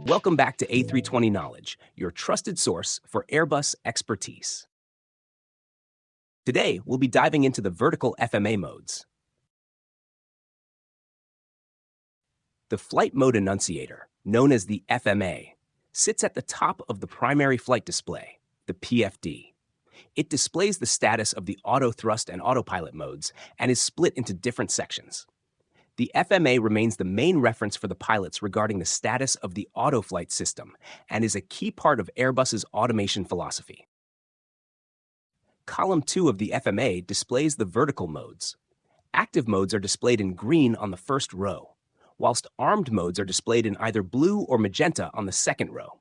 Welcome back to A320 Knowledge, your trusted source for Airbus expertise. Today, we'll be diving into the vertical FMA modes. The Flight Mode Annunciator, known as the FMA, sits at the top of the primary flight display, the PFD. It displays the status of the auto thrust and autopilot modes and is split into different sections. The FMA remains the main reference for the pilots regarding the status of the autoflight system and is a key part of Airbus's automation philosophy. Column 2 of the FMA displays the vertical modes. Active modes are displayed in green on the first row, whilst armed modes are displayed in either blue or magenta on the second row.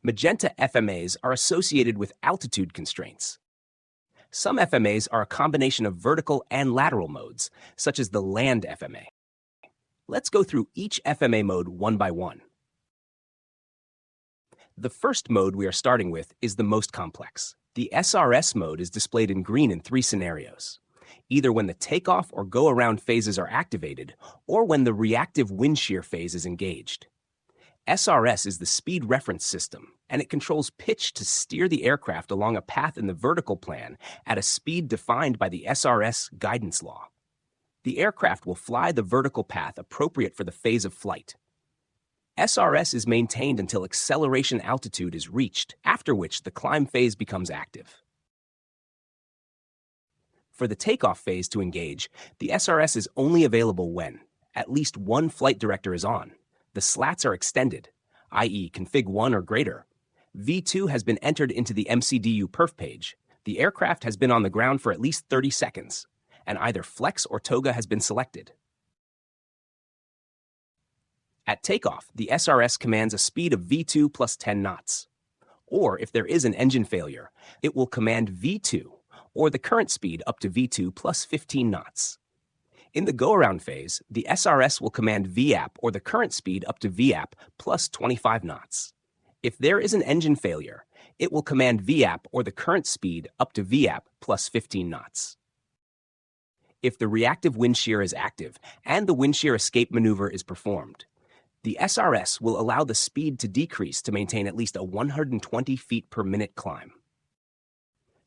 Magenta FMAs are associated with altitude constraints. Some FMAs are a combination of vertical and lateral modes, such as the land FMA. Let's go through each FMA mode one by one. The first mode we are starting with is the most complex. The SRS mode is displayed in green in 3 scenarios, either when the takeoff or go-around phases are activated or when the reactive wind shear phase is engaged. SRS is the speed reference system, and it controls pitch to steer the aircraft along a path in the vertical plan at a speed defined by the SRS guidance law. The aircraft will fly the vertical path appropriate for the phase of flight. SRS is maintained until acceleration altitude is reached, after which the climb phase becomes active. For the takeoff phase to engage, the SRS is only available when at least one flight director is on, the slats are extended, i.e. config 1 or greater, V2 has been entered into the MCDU perf page, the aircraft has been on the ground for at least 30 seconds, and either flex or toga has been selected. At takeoff, the SRS commands a speed of V2 plus 10 knots. Or if there is an engine failure, it will command V2, or the current speed up to V2 plus 15 knots. In the go-around phase, the SRS will command VAP or the current speed up to VAP plus 25 knots. If there is an engine failure, it will command VAP or the current speed up to VAP plus 15 knots. If the reactive wind shear is active and the wind shear escape maneuver is performed, the SRS will allow the speed to decrease to maintain at least a 120 feet per minute climb.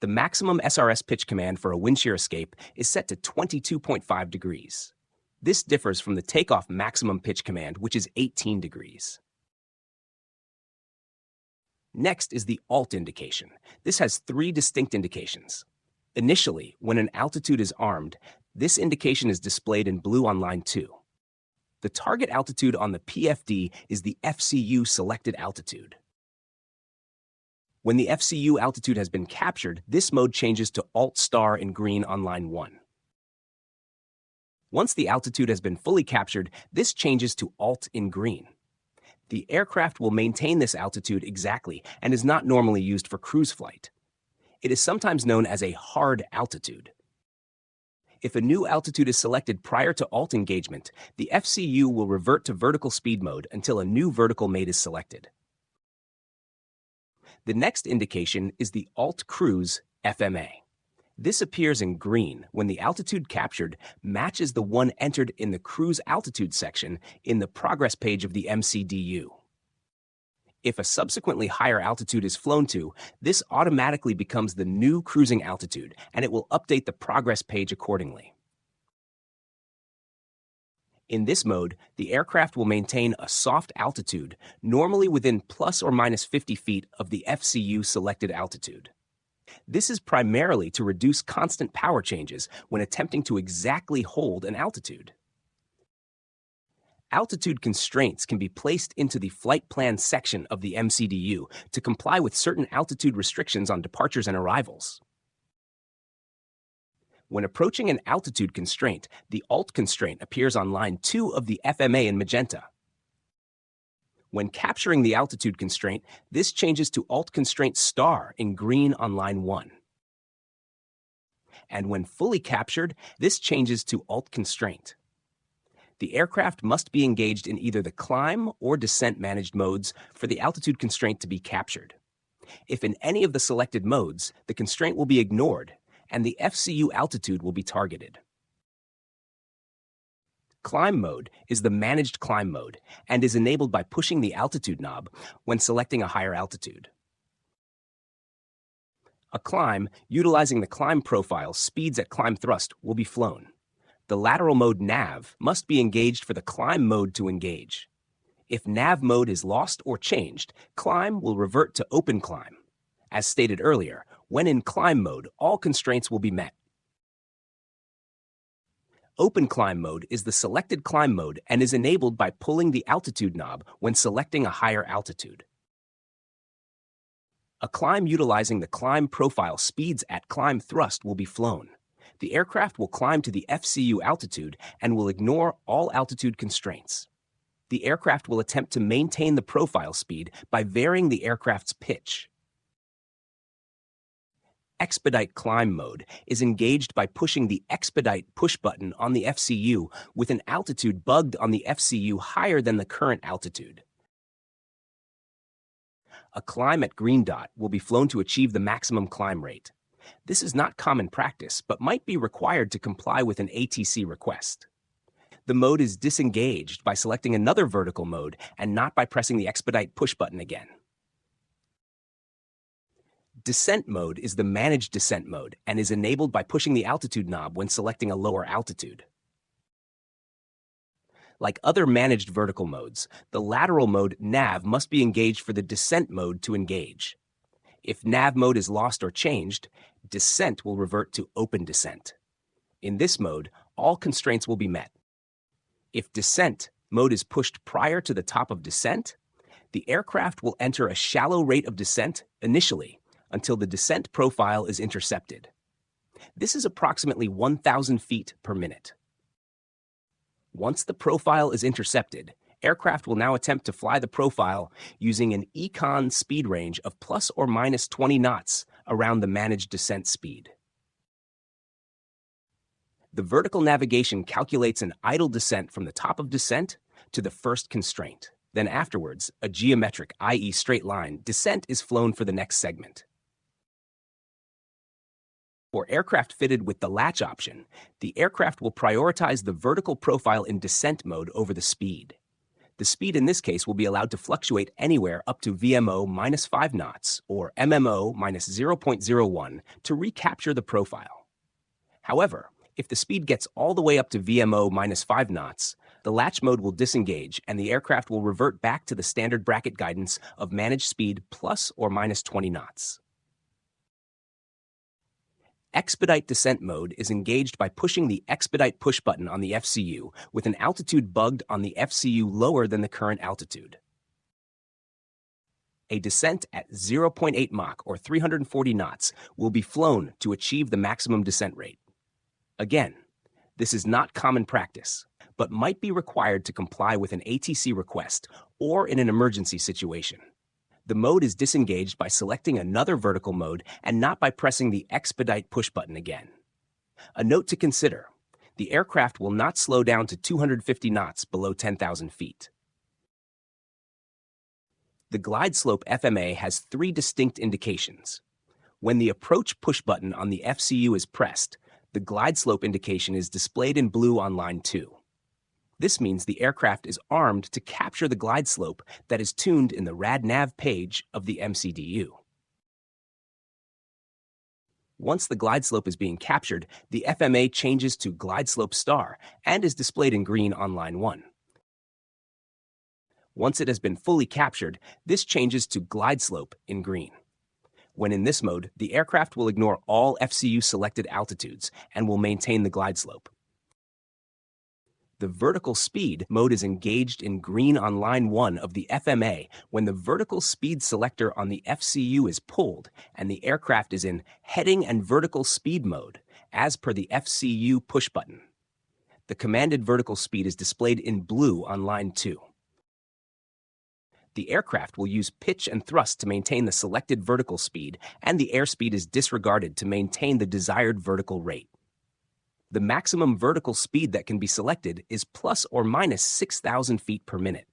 The maximum SRS pitch command for a wind shear escape is set to 22.5 degrees. This differs from the takeoff maximum pitch command, which is 18 degrees. Next is the alt indication. This has 3 distinct indications. Initially, when an altitude is armed, this indication is displayed in blue on line 2. The target altitude on the PFD is the FCU selected altitude. When the FCU altitude has been captured, this mode changes to Alt star in green on line 1. Once the altitude has been fully captured, this changes to Alt in green. The aircraft will maintain this altitude exactly and is not normally used for cruise flight. It is sometimes known as a hard altitude. If a new altitude is selected prior to Alt engagement, the FCU will revert to vertical speed mode until a new vertical mate is selected. The next indication is the Alt Cruise FMA. This appears in green when the altitude captured matches the one entered in the cruise altitude section in the progress page of the MCDU. If a subsequently higher altitude is flown to, this automatically becomes the new cruising altitude, and it will update the progress page accordingly. In this mode, the aircraft will maintain a soft altitude, normally within plus or minus 50 feet of the FCU selected altitude. This is primarily to reduce constant power changes when attempting to exactly hold an altitude. Altitude constraints can be placed into the flight plan section of the MCDU to comply with certain altitude restrictions on departures and arrivals. When approaching an altitude constraint, the Alt constraint appears on line 2 of the FMA in magenta. When capturing the altitude constraint, this changes to Alt constraint star in green on line 1. And when fully captured, this changes to Alt constraint. The aircraft must be engaged in either the climb or descent managed modes for the altitude constraint to be captured. If in any of the selected modes, the constraint will be ignored, and the FCU altitude will be targeted. Climb mode is the managed climb mode and is enabled by pushing the altitude knob when selecting a higher altitude. A climb utilizing the climb profile speeds at climb thrust will be flown. The lateral mode nav must be engaged for the climb mode to engage. If nav mode is lost or changed, climb will revert to open climb. As stated earlier, when in climb mode, all constraints will be met. Open climb mode is the selected climb mode and is enabled by pulling the altitude knob when selecting a higher altitude. A climb utilizing the climb profile speeds at climb thrust will be flown. The aircraft will climb to the FCU altitude and will ignore all altitude constraints. The aircraft will attempt to maintain the profile speed by varying the aircraft's pitch. Expedite climb mode is engaged by pushing the Expedite push button on the FCU with an altitude bugged on the FCU higher than the current altitude. A climb at green dot will be flown to achieve the maximum climb rate. This is not common practice, but might be required to comply with an ATC request. The mode is disengaged by selecting another vertical mode and not by pressing the Expedite push button again. Descent mode is the managed descent mode and is enabled by pushing the altitude knob when selecting a lower altitude. Like other managed vertical modes, the lateral mode nav must be engaged for the descent mode to engage. If nav mode is lost or changed, descent will revert to open descent. In this mode, all constraints will be met. If descent mode is pushed prior to the top of descent, the aircraft will enter a shallow rate of descent initially until the descent profile is intercepted. This is approximately 1,000 feet per minute. Once the profile is intercepted, aircraft will now attempt to fly the profile using an econ speed range of plus or minus 20 knots around the managed descent speed. The vertical navigation calculates an idle descent from the top of descent to the first constraint. Then afterwards, a geometric, i.e. straight line, descent is flown for the next segment. For aircraft fitted with the latch option, the aircraft will prioritize the vertical profile in descent mode over the speed. The speed in this case will be allowed to fluctuate anywhere up to VMO minus 5 knots or MMO minus 0.01 to recapture the profile. However, if the speed gets all the way up to VMO minus 5 knots, the latch mode will disengage and the aircraft will revert back to the standard bracket guidance of managed speed plus or minus 20 knots. Expedite descent mode is engaged by pushing the Expedite push button on the FCU with an altitude bugged on the FCU lower than the current altitude. A descent at 0.8 Mach or 340 knots will be flown to achieve the maximum descent rate. Again, this is not common practice, but might be required to comply with an ATC request or in an emergency situation. The mode is disengaged by selecting another vertical mode and not by pressing the Expedite push button again. A note to consider: the aircraft will not slow down to 250 knots below 10,000 feet. The glide slope FMA has 3 distinct indications. When the approach push button on the FCU is pressed, the glide slope indication is displayed in blue on line 2. This means the aircraft is armed to capture the glide slope that is tuned in the RAD-NAV page of the MCDU. Once the glide slope is being captured, the FMA changes to glide slope star and is displayed in green on line 1. Once it has been fully captured, this changes to glide slope in green. When in this mode, the aircraft will ignore all FCU selected altitudes and will maintain the glide slope. The vertical speed mode is engaged in green on line 1 of the FMA when the vertical speed selector on the FCU is pulled and the aircraft is in heading and vertical speed mode as per the FCU push button. The commanded vertical speed is displayed in blue on line 2. The aircraft will use pitch and thrust to maintain the selected vertical speed, and the airspeed is disregarded to maintain the desired vertical rate. The maximum vertical speed that can be selected is plus or minus 6,000 feet per minute.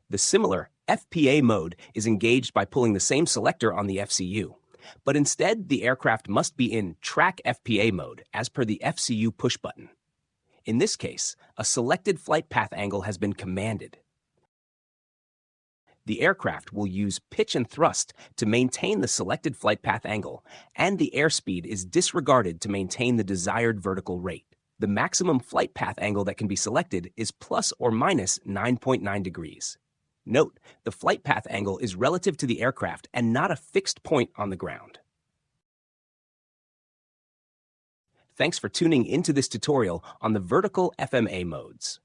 The similar FPA mode is engaged by pulling the same selector on the FCU, but instead the aircraft must be in Track FPA mode as per the FCU push button. In this case, a selected flight path angle has been commanded. The aircraft will use pitch and thrust to maintain the selected flight path angle, and the airspeed is disregarded to maintain the desired vertical rate. The maximum flight path angle that can be selected is plus or minus 9.9 degrees. Note, the flight path angle is relative to the aircraft and not a fixed point on the ground. Thanks for tuning into this tutorial on the vertical FMA modes.